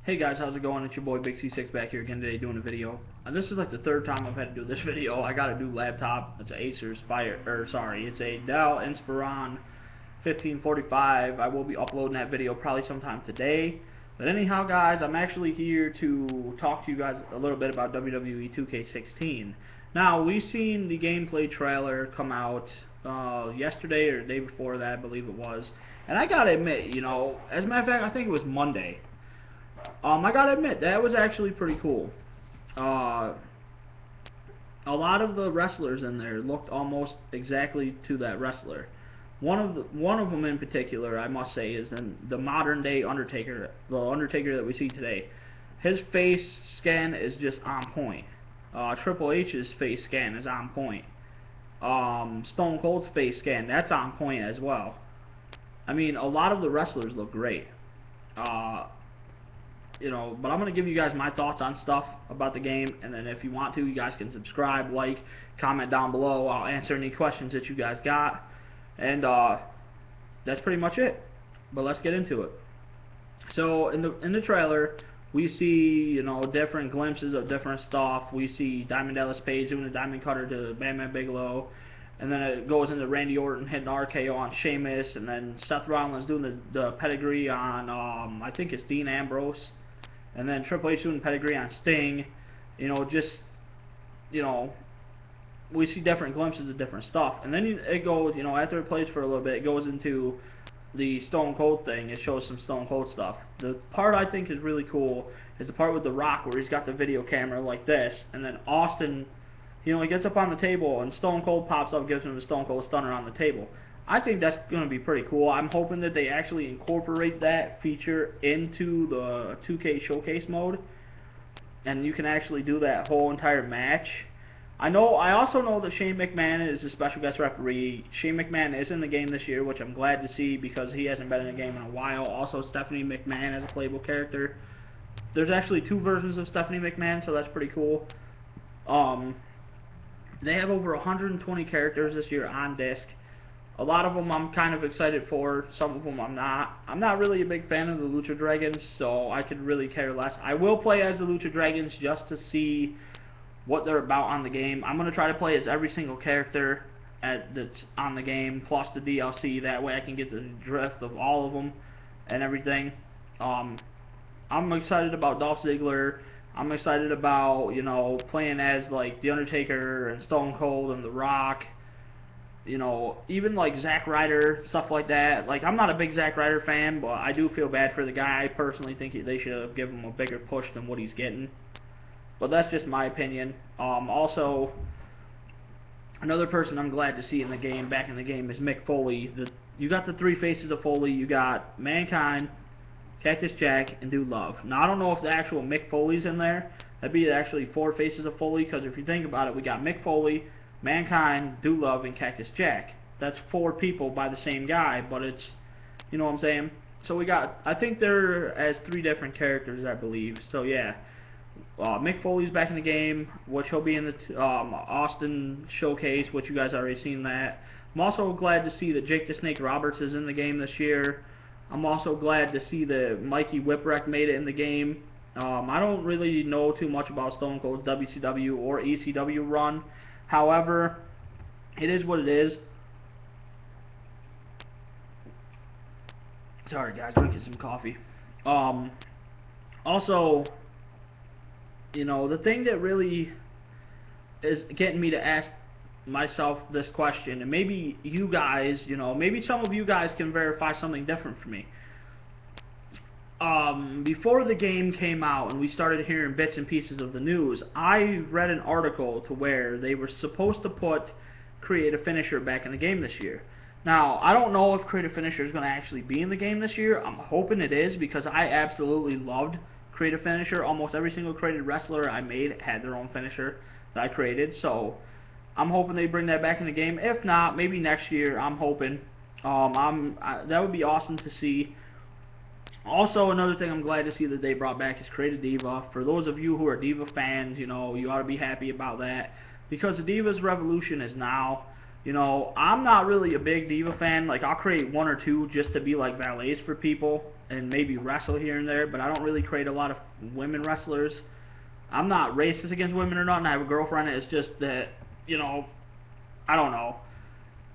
Hey guys, how's it going? It's your boy Big C6 back here again today doing a video. This is like the third time I've had to do this video. I got a new laptop. It's an Acer Spire, it's a Dell Inspiron 1545. I will be uploading that video probably sometime today. But anyhow, guys, I'm actually here to talk to you guys a little bit about WWE 2K16. Now, we've seen the gameplay trailer come out yesterday or the day before that, I believe it was. And I gotta admit, you know, as a matter of fact, I think it was Monday. I gotta admit, that was actually pretty cool. A lot of the wrestlers in there looked almost exactly to that wrestler. One of them in particular, I must say, is the modern day Undertaker, the Undertaker that we see today. His face scan is just on point. Triple H's face scan is on point. Stone Cold's face scan, that's on point as well. I mean, a lot of the wrestlers look great. You know, but I'm going to give you guys my thoughts on stuff about the game, and then if you want to, you guys can subscribe, like, comment down below. I'll answer any questions that you guys got, and that's pretty much it. But let's get into it. So in the trailer, we see, you know, different glimpses of different stuff. We see Diamond Dallas Page doing a Diamond Cutter to Bam Bam Bigelow, and then it goes into Randy Orton hitting RKO on Sheamus, and then Seth Rollins doing the pedigree on I think it's Dean Ambrose. And then Triple H doing pedigree on Sting. You know, just, you know, we see different glimpses of different stuff. And then it goes, you know, after it plays for a little bit, it goes into the Stone Cold thing. It shows some Stone Cold stuff. The part I think is really cool is the part with The Rock where he's got the video camera like this. And then Austin, you know, he gets up on the table and Stone Cold pops up, gives him the Stone Cold Stunner on the table. I think that's going to be pretty cool. I'm hoping that they actually incorporate that feature into the 2K Showcase mode, and you can actually do that whole entire match. I also know that Shane McMahon is a special guest referee. Shane McMahon is in the game this year, which I'm glad to see because he hasn't been in the game in a while. Also, Stephanie McMahon as a playable character. There's actually two versions of Stephanie McMahon, so that's pretty cool. They have over 120 characters this year on disc. A lot of them I'm kind of excited for, some of them I'm not. I'm not really a big fan of the Lucha Dragons, so I could really care less. I will play as the Lucha Dragons just to see what they're about on the game. I'm going to try to play as every single character that's on the game, plus the DLC. That way I can get the drift of all of them and everything. I'm excited about Dolph Ziggler. I'm excited about, you know, playing as, like, The Undertaker and Stone Cold and The Rock. You know, even like Zack Ryder, stuff like that. Like, I'm not a big Zack Ryder fan, but I do feel bad for the guy. I personally think they should have given him a bigger push than what he's getting. But that's just my opinion. Also, another person I'm glad to see in the game, back in the game, is Mick Foley. You got the three faces of Foley. You got Mankind, Cactus Jack, and Dude Love. Now, I don't know if the actual Mick Foley's in there. That'd be actually four faces of Foley, because if you think about it, we got Mick Foley, Mankind, Dude Love, and Cactus Jack. That's four people by the same guy, but it's, you know what I'm saying? So we got, I think they're as three different characters, I believe. So yeah, Mick Foley's back in the game, which he'll be in the Austin Showcase, which you guys already seen that. I'm also glad to see that Jake the Snake Roberts is in the game this year. I'm also glad to see that Mikey Whipwreck made it in the game. I don't really know too much about Stone Cold's WCW or ECW run. However, it is what it is. Sorry guys, drinking some coffee. Also, you know, the thing that really is getting me to ask myself this question, and maybe you guys, you know, maybe some of you guys can verify something different for me. Before the game came out and we started hearing bits and pieces of the news, I read an article to where they were supposed to put Create a Finisher back in the game this year. Now, I don't know if Create a Finisher is going to actually be in the game this year. I'm hoping it is, because I absolutely loved Create a Finisher. Almost every single created wrestler I made had their own finisher that I created, so I'm hoping they bring that back in the game. If not, maybe next year. I'm hoping. That would be awesome to see. Also, another thing I'm glad to see that they brought back is Create a Diva. For those of you who are Diva fans, you know, you ought to be happy about that, because the Divas Revolution is now. You know, I'm not really a big Diva fan. Like, I'll create one or two just to be like valets for people. and maybe wrestle here and there, but I don't really create a lot of women wrestlers. I'm not racist against women or nothing. I have a girlfriend. It's just that, you know, I don't know.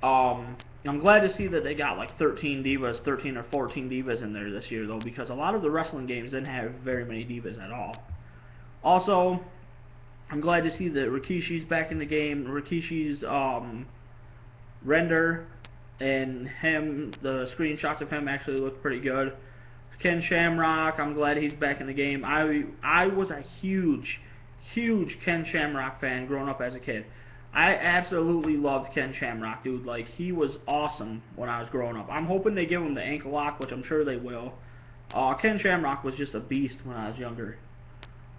I'm glad to see that they got like 13 divas, 13 or 14 divas in there this year, though, because a lot of the wrestling games didn't have very many divas at all. Also, I'm glad to see that Rikishi's back in the game. Rikishi's render and him, the screenshots of him actually look pretty good. Ken Shamrock, I'm glad he's back in the game. I was a huge Ken Shamrock fan growing up as a kid. I absolutely loved Ken Shamrock, dude. Like, he was awesome when I was growing up. I'm hoping they give him the ankle lock, which I'm sure they will. Ken Shamrock was just a beast when I was younger.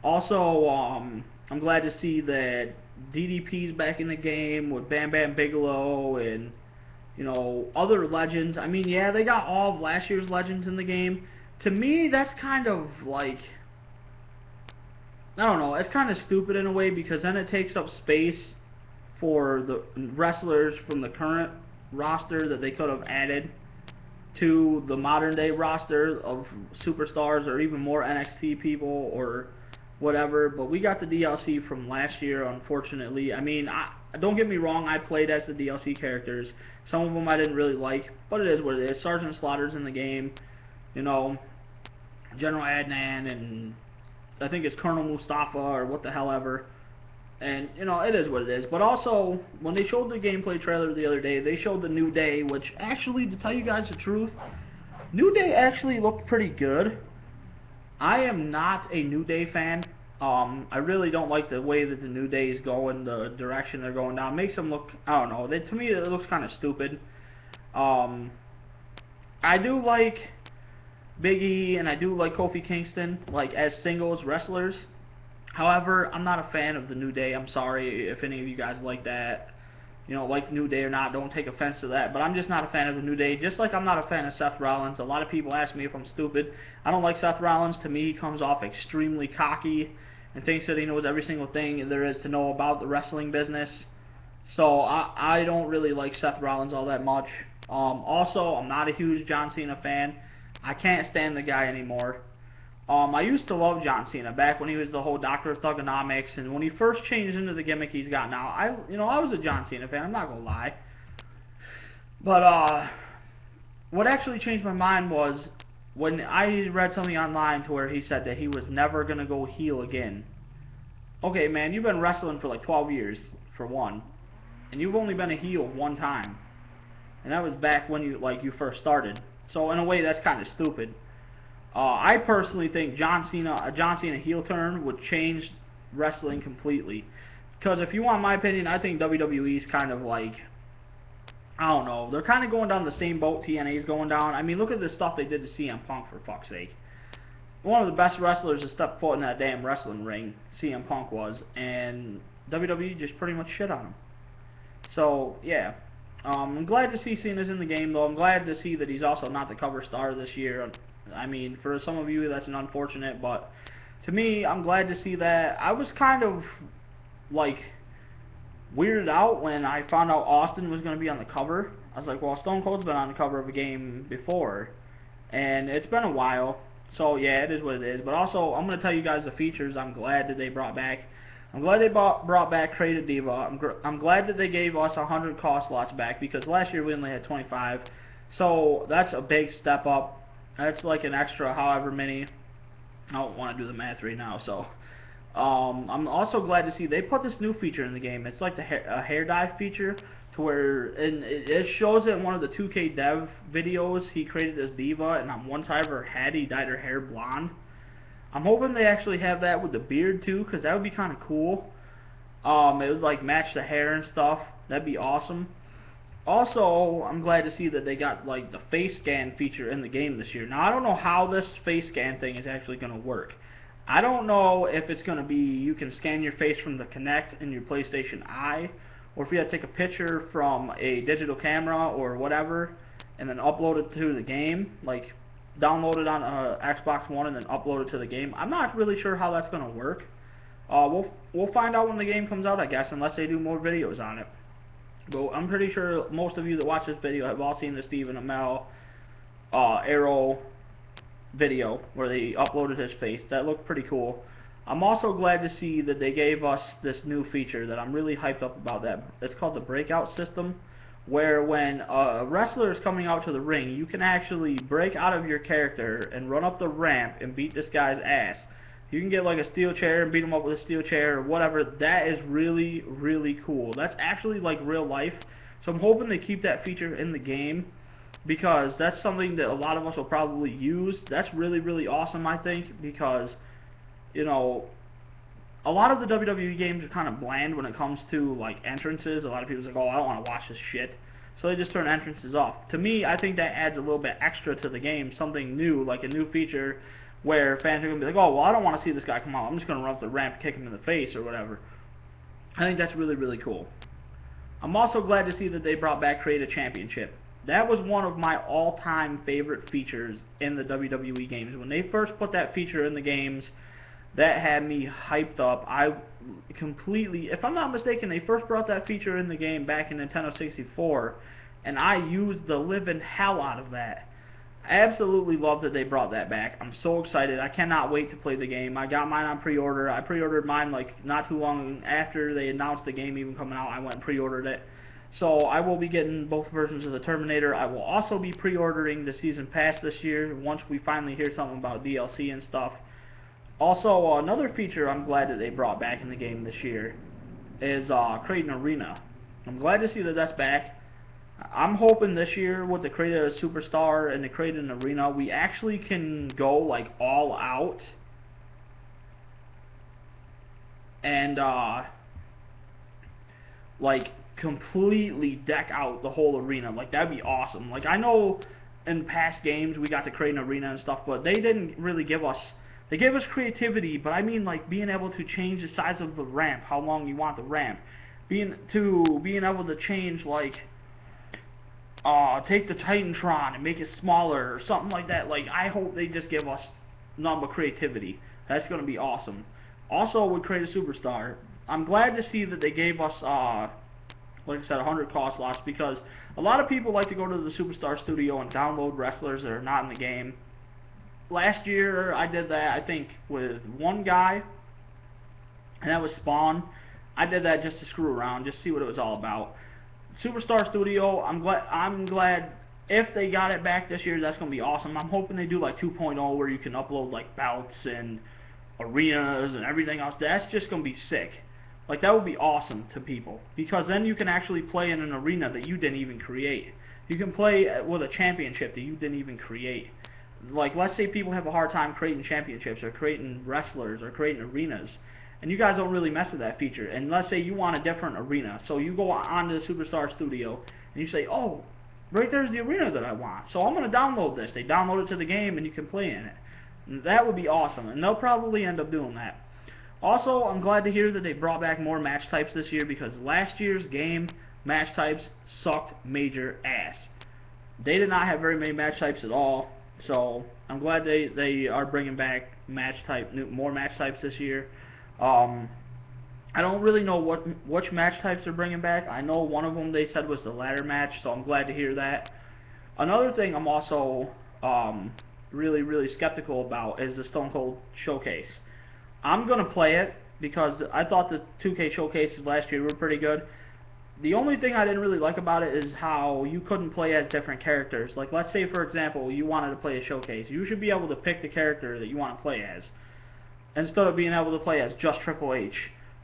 Also, I'm glad to see that DDP's back in the game with Bam Bam Bigelow and, you know, other legends. I mean, yeah, they got all of last year's legends in the game. To me, that's kind of like, I don't know, it's kind of stupid in a way, because then it takes up space for the wrestlers from the current roster that they could have added to the modern day roster of superstars or even more NXT people or whatever. But we got the DLC from last year, unfortunately. I mean, don't get me wrong, I played as the DLC characters. Some of them I didn't really like, but it is what it is. Sergeant Slaughter's in the game, you know, General Adnan, and I think it's Colonel Mustafa or what the hell ever. And, you know, it is what it is. But also, when they showed the gameplay trailer the other day, they showed the New Day, which actually, to tell you guys the truth, New Day actually looked pretty good. I am not a New Day fan. I really don't like the way that the New Day is going, the direction they're going down. It makes them look, I don't know, to me it looks kind of stupid. I do like Big E and I do like Kofi Kingston, like as singles wrestlers. However, I'm not a fan of the New Day. I'm sorry if any of you guys like that. You know, like New Day or not, don't take offense to that. But I'm just not a fan of the New Day. Just like I'm not a fan of Seth Rollins. A lot of people ask me if I'm stupid. I don't like Seth Rollins. To me, he comes off extremely cocky and thinks that he knows every single thing there is to know about the wrestling business. So I don't really like Seth Rollins all that much. Also, I'm not a huge John Cena fan. I can't stand the guy anymore. I used to love John Cena back when he was the whole Doctor of Thugonomics, and when he first changed into the gimmick he's got now. I was a John Cena fan. I'm not gonna lie. But what actually changed my mind was when I read something online to where he said that he was never gonna go heel again. Okay, man, you've been wrestling for like 12 years for one, and you've only been a heel one time, and that was back when you first started. So in a way, that's kind of stupid. I personally think a John Cena heel turn would change wrestling completely. Because if you want my opinion, I think WWE's kind of like, I don't know, they're kind of going down the same boat TNA's going down. I mean, look at the stuff they did to CM Punk, for fuck's sake. One of the best wrestlers to step foot in that damn wrestling ring, CM Punk was, and WWE just pretty much shit on him. So, yeah. I'm glad to see Cena's in the game, though. I'm glad to see that he's also not the cover star this year. I mean, for some of you, that's an unfortunate, but to me, I'm glad to see that. I was kind of, like, weirded out when I found out Austin was going to be on the cover. I was like, well, Stone Cold's been on the cover of a game before, and it's been a while. So, yeah, it is what it is. But also, I'm going to tell you guys the features I'm glad that they brought back. I'm glad they brought back Creative Diva. I'm glad that they gave us 100 call slots back, because last year we only had 25. So, that's a big step up. That's like an extra however many. I don't want to do the math right now. So, I'm also glad to see they put this new feature in the game. It's like a hair dye feature, to where and it shows it in one of the 2K dev videos. He created this diva, and on one side of her head he dyed her hair blonde. I'm hoping they actually have that with the beard too, because that would be kind of cool. It would like match the hair and stuff. That'd be awesome. Also, I'm glad to see that they got like the face scan feature in the game this year. Now, I don't know how this face scan thing is actually going to work. I don't know if it's going to be you can scan your face from the Kinect in your PlayStation Eye, or if you have to take a picture from a digital camera or whatever, and then upload it to the game, like download it on Xbox One and then upload it to the game. I'm not really sure how that's going to work. We'll find out when the game comes out, I guess, unless they do more videos on it. But I'm pretty sure most of you that watch this video have all seen the Stephen Amell, Arrow, video where they uploaded his face. That looked pretty cool. I'm also glad to see that they gave us this new feature that I'm really hyped up about. That it's called the breakout system, where when a wrestler is coming out to the ring, you can actually break out of your character and run up the ramp and beat this guy's ass. You can get like a steel chair and beat him up with a steel chair or whatever. That is really, really cool. That's actually like real life. So I'm hoping they keep that feature in the game, because that's something that a lot of us will probably use. That's really, really awesome, I think, because, you know, a lot of the WWE games are kind of bland when it comes to like entrances. A lot of people say, oh, I don't want to watch this shit, so they just turn entrances off. To me, I think that adds a little bit extra to the game, something new, like a new feature where fans are going to be like, oh, well, I don't want to see this guy come out, I'm just going to run up the ramp, kick him in the face or whatever. I think that's really, really cool. I'm also glad to see that they brought back Create a Championship. That was one of my all-time favorite features in the WWE games. When they first put that feature in the games, that had me hyped up. I completely, if I'm not mistaken, they first brought that feature in the game back in Nintendo 64, and I used the living hell out of that. I absolutely love that they brought that back. I'm so excited. I cannot wait to play the game. I got mine on pre-order. I pre-ordered mine like not too long after they announced the game even coming out. I went and pre-ordered it. So I will be getting both versions of the Terminator. I will also be pre-ordering the Season Pass this year once we finally hear something about DLC and stuff. Also, another feature I'm glad that they brought back in the game this year is Create an Arena. I'm glad to see that that's back. I'm hoping this year with the Create a Superstar and the Create an Arena, we actually can go like all out and like completely deck out the whole arena. Like, that'd be awesome. Like, I know in past games we got to create an arena and stuff, but they didn't really give us, they gave us creativity, but I mean like being able to change the size of the ramp, how long you want the ramp, being able to change like take the Titantron and make it smaller or something like that. Like, I hope they just give us nothing but creativity. That's going to be awesome. Also, with Create a Superstar, I'm glad to see that they gave us like I said, 100 call slots, because a lot of people like to go to the Superstar Studio and download wrestlers that are not in the game. Last year, I did that, I think, with one guy, and that was Spawn. I did that just to screw around, just see what it was all about. Superstar Studio, I'm glad if they got it back this year, that's going to be awesome. I'm hoping they do like 2.0 where you can upload like belts and arenas and everything else. That's just going to be sick. Like, that would be awesome to people, because then you can actually play in an arena that you didn't even create. You can play with a championship that you didn't even create. Like, let's say people have a hard time creating championships or creating wrestlers or creating arenas, and you guys don't really mess with that feature. And let's say you want a different arena, so you go onto the Superstar Studio and you say, oh, right there's the arena that I want, so I'm going to download this. They download it to the game and you can play in it. And that would be awesome, and they'll probably end up doing that. Also, I'm glad to hear that they brought back more match types this year, because last year's game, match types sucked major ass. They did not have very many match types at all, so I'm glad they are bringing back more match types this year. I don't really know which match types they're bringing back. I know one of them they said was the ladder match, so I'm glad to hear that. Another thing I'm also really, really skeptical about is the Stone Cold Showcase. I'm going to play it because I thought the 2K showcases last year were pretty good. The only thing I didn't really like about it is how you couldn't play as different characters. Like, let's say, for example, you wanted to play a showcase. You should be able to pick the character that you want to play as, instead of being able to play as just Triple H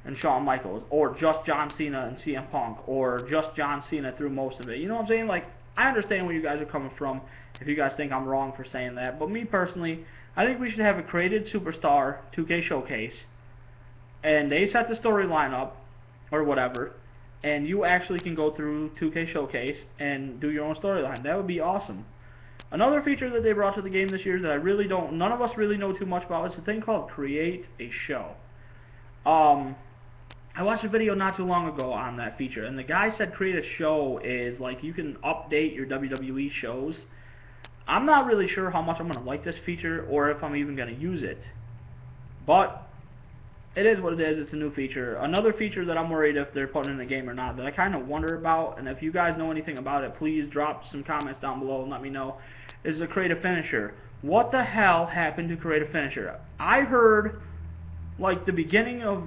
and Shawn Michaels, or just John Cena and CM Punk, or just John Cena through most of it. You know what I'm saying? Like, I understand where you guys are coming from if you guys think I'm wrong for saying that, but me personally, I think we should have a created Superstar 2K showcase, and they set the storyline up, or whatever, and you actually can go through 2K showcase and do your own storyline. That would be awesome. Another feature that they brought to the game this year that none of us really know too much about, is a thing called Create a Show. I watched a video not too long ago on that feature, and the guy said Create a Show is like you can update your WWE shows. I'm not really sure how much I'm going to like this feature, or if I'm even going to use it. But it is what it is. It's a new feature. Another feature that I'm worried if they're putting in the game or not, that I kind of wonder about, and if you guys know anything about it, please drop some comments down below and let me know, is the Create a Finisher. what the hell happened to create a finisher? I heard, like, the beginning of,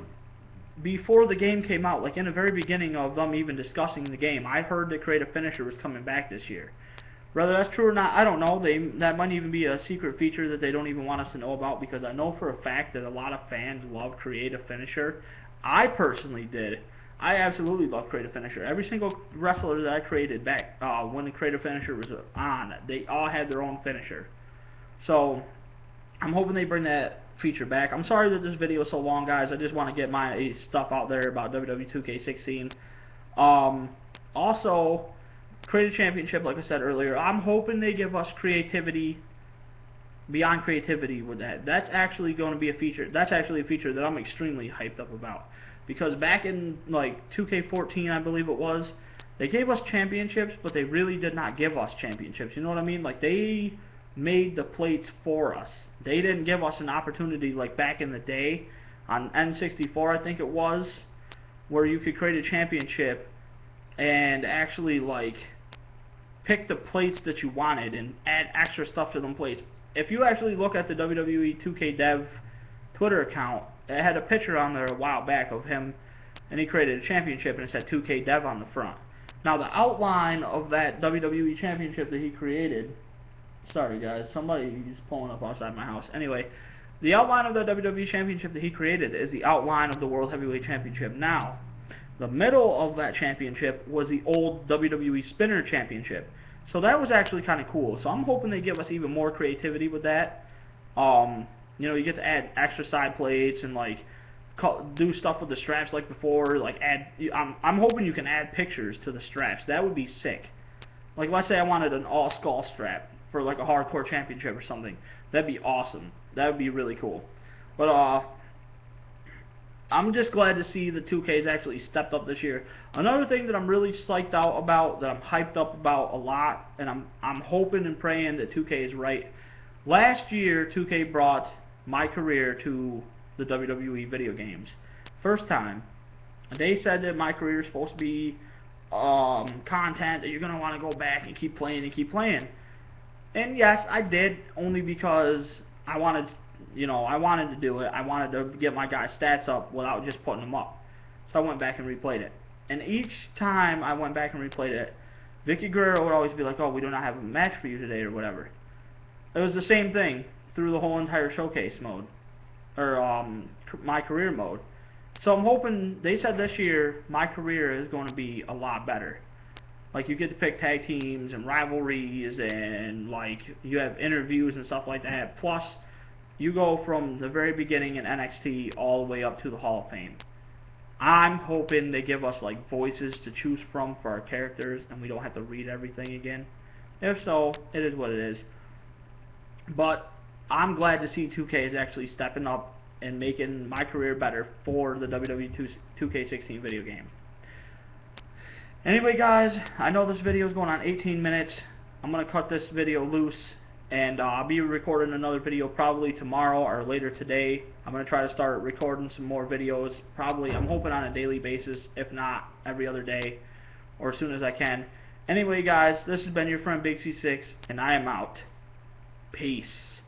before the game came out, like in the very beginning of them even discussing the game, I heard that create a finisher was coming back this year. Whether that's true or not, I don't know. That might even be a secret feature that they don't even want us to know about, because I know for a fact that a lot of fans love create a finisher. I personally did. I absolutely love create a finisher. Every single wrestler that I created back when the create a finisher was on, they all had their own finisher. So I'm hoping they bring that feature back. I'm sorry that this video is so long, guys. I just want to get my stuff out there about WWE 2K16. Also, create a championship, like I said earlier. I'm hoping they give us creativity beyond creativity with that. That's actually going to be a feature. That's actually a feature that I'm extremely hyped up about. Because back in like 2K14, I believe it was, they gave us championships, but they really did not give us championships. You know what I mean? Like, they made the plates for us. They didn't give us an opportunity like back in the day on N64, I think it was, where you could create a championship and actually like pick the plates that you wanted and add extra stuff to them plates. If you actually look at the WWE 2K Dev Twitter account, it had a picture on there a while back of him, and he created a championship and it said 2K Dev on the front. Now the outline of that WWE championship that he created, sorry guys, somebody's pulling up outside my house. Anyway, the outline of the WWE championship that he created is the outline of the World Heavyweight Championship. Now, the middle of that championship was the old WWE Spinner Championship. So that was actually kind of cool. So I'm hoping they give us even more creativity with that. You know, you get to add extra side plates and like do stuff with the straps like before. Like I'm hoping you can add pictures to the straps. That would be sick. Like, let's say I wanted an all skull strap for like a hardcore championship or something. That'd be awesome. That would be really cool. But I'm just glad to see the 2K's actually stepped up this year. Another thing that I'm really psyched out about, that I'm hyped up about a lot, and I'm hoping and praying that 2K is right. Last year, 2K brought My Career to the WWE video games. First time. They said that My Career is supposed to be content that you're going to want to go back and keep playing and keep playing. And yes, I did, only because I wanted, you know, I wanted to do it. I wanted to get my guy's stats up without just putting them up. So I went back and replayed it. And each time I went back and replayed it, Vicky Guerrero would always be like, oh, we do not have a match for you today or whatever. It was the same thing through the whole entire showcase mode, or My Career mode. So I'm hoping, they said this year, My Career is going to be a lot better. Like, you get to pick tag teams and rivalries, and like you have interviews and stuff like that. Plus, you go from the very beginning in NXT all the way up to the Hall of Fame. I'm hoping they give us like voices to choose from for our characters, and we don't have to read everything again. If so, it is what it is. But I'm glad to see 2K is actually stepping up and making My Career better for the WWE 2K16 video game. Anyway, guys, I know this video is going on 18 minutes. I'm going to cut this video loose, and I'll be recording another video probably tomorrow or later today. I'm going to try to start recording some more videos, probably, I'm hoping on a daily basis, if not every other day, or as soon as I can. Anyway, guys, this has been your friend Big C6, and I am out. Peace.